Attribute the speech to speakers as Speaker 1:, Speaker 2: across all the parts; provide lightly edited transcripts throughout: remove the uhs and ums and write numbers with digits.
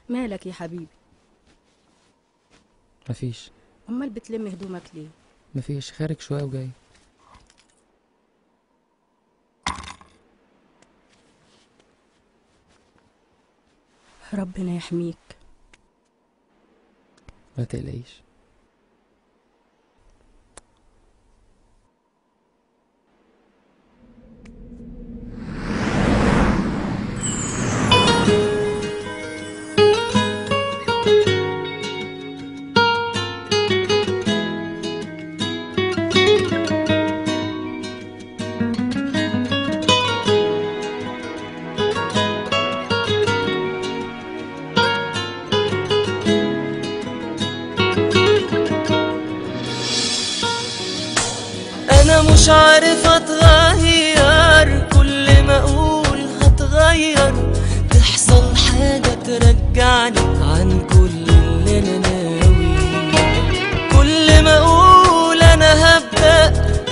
Speaker 1: مالك يا حبيبي؟
Speaker 2: مفيش.
Speaker 1: امال بتلم هدومك ليه؟
Speaker 2: مفيش، خارج شوية وجاي.
Speaker 1: ربنا يحميك.
Speaker 2: ما تقلقيش.
Speaker 3: انا مش عارف اتغير، كل ما اقول هتغير تحصل حاجة ترجعني عن كل اللي انا ناوي. كل ما اقول انا هبدأ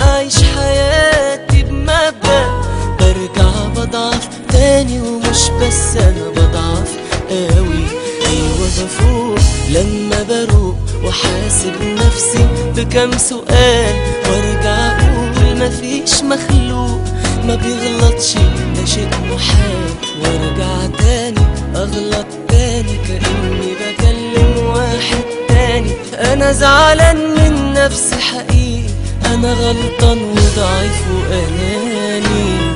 Speaker 3: اعيش حياتي بمبدأ برجع بضعف تاني، ومش بس انا بضعف قوي، ايوه بفوق لما بروق وحاسب نفسي بكم سؤال وارجع اقول مفيش مخلوق ما بيغلطش، ده شيء محال، وارجع تاني اغلط تاني كأني بكلم واحد تاني. انا زعلان من نفسي حقيقي، انا غلطان وضعيف واناني.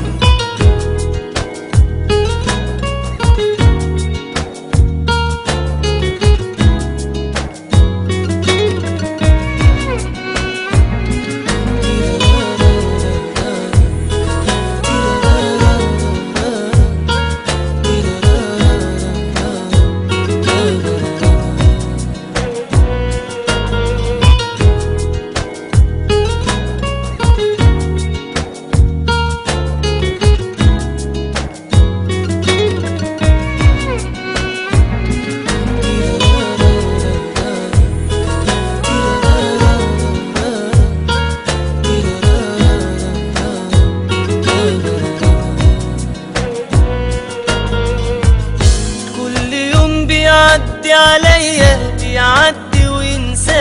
Speaker 3: بيعدي عليا بيعدي وينساني،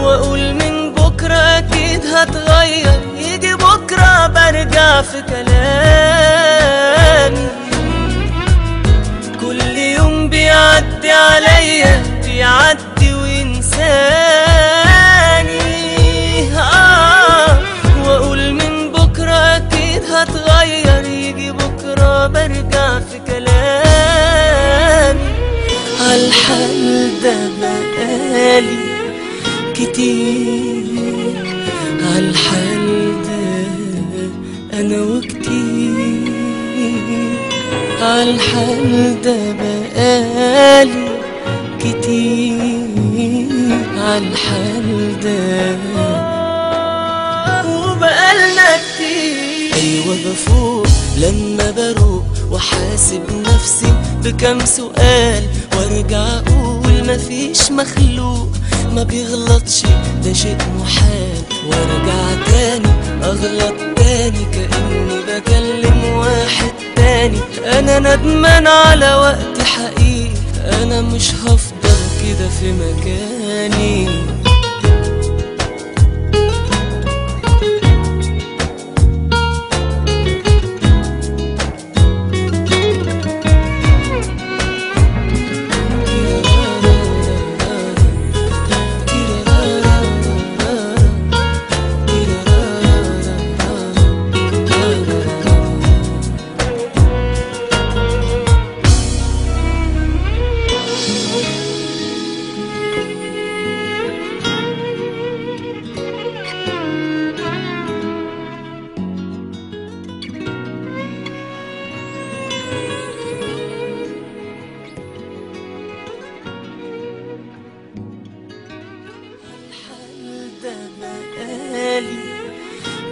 Speaker 3: واقول من بكره اكيد هتغير، يجي بكره برجع في كلامي. كل يوم بيعدي عليا بيعدي وينساني، واقول من بكره اكيد هتغير، يجي بكره برجع في كلامي. عالحال ده بقالي كتير، عالحال ده انا وكتير، عالحال ده بقالي كتير، عالحال ده وبقالنا كتير. ايوه بفوق لما بروق وحاسب نفسي بكم سؤال وارجع اقول مفيش مخلوق ما بيغلطش، ده شيء محال، وارجع تاني اغلط تاني كأني بكلم واحد تاني. انا ندمان على وقت حقيقي، انا مش هفضل كده في مكاني.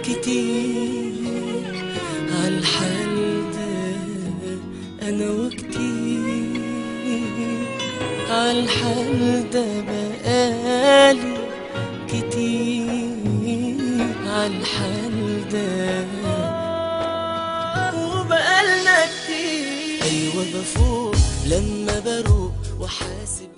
Speaker 3: كتير، عالحال ده انا وكتير، عالحال ده بقالي كتير، عالحال ده وبقالنا كتير. وبفوق لما بروق وحاسب